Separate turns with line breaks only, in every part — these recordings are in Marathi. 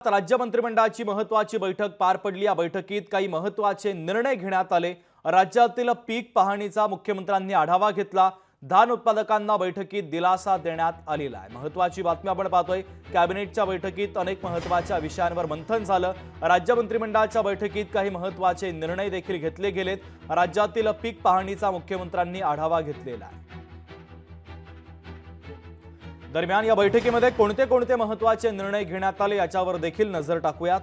राज्य मंत्रिमंडळाची महत्त्वाची बैठक पार पडली। या बैठकीत काही महत्त्वाचे निर्णय घेण्यात आले। राज्यातील पीक पाहणीचा मुख्यमंत्र्यांनी आढावा घेतला। धान उत्पादकांना बैठकीत दिलासा देण्यात आलेला आहे। महत्त्वाची बातमी आपण पाहतोय। कॅबिनेटच्या बैठकीत अनेक महत्त्वाच्या विषयांवर मंथन झालं। राज्य मंत्रिमंडळाच्या बैठकीत काही महत्त्वाचे निर्णय देखील घेतले गेलेत। राज्यातील पीक पाहणीचा मुख्यमंत्र्यांनी आढावा घेतलेला आहे। दरम्यान या बैठकीमध्ये कोणते महत्त्वाचे निर्णय घेण्यात आले याच्यावर देखील नजर टाकूयात।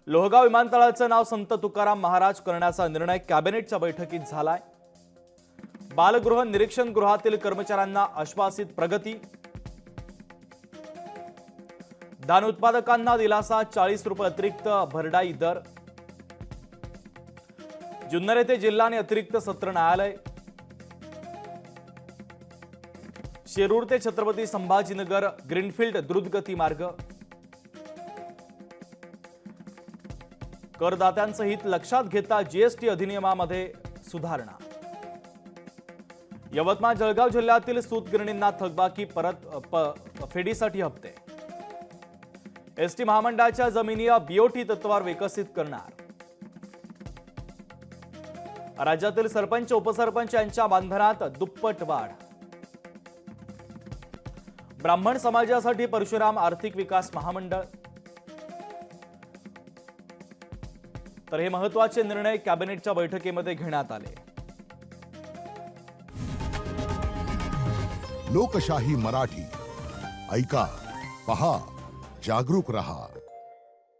लोहगाव विमानतळाचं नाव संत तुकाराम महाराज करण्याचा निर्णय कॅबिनेटच्या बैठकीत झालाय। बालगृह निरीक्षण गृहातील कर्मचाऱ्यांना आश्वासित प्रगती। धान उत्पादकांना दिलासा, 40 रुपये अतिरिक्त भरडाई दर। जुन्नर येथे जिल्हा आणि अतिरिक्त सत्र न्यायालय। शिरूर ते छत्रपती संभाजीनगर ग्रीनफील्ड द्रुतगती मार्ग। करदात्यांचं हित लक्षात घेता जीएसटी अधिनियमामध्ये सुधारणा। यवतमाळ जळगाव जिल्ह्यातील सूतगिरणींना थकबाकी परत फेडीसाठी हप्ते। एसटी महामंडळाच्या जमिनी बीओटी तत्वावर विकसित करणार। राज्यातील सरपंच उपसरपंच यांच्या मानधनात दुप्पट वाढ। ब्राह्मण समाजासाठी परशुराम आर्थिक विकास महामंडळ। तर हे महत्त्वाचे निर्णय कॅबिनेटच्या बैठकीमध्ये घेण्यात आले।
लोकशाही मराठी ऐका, पहा, जागरूक रहा।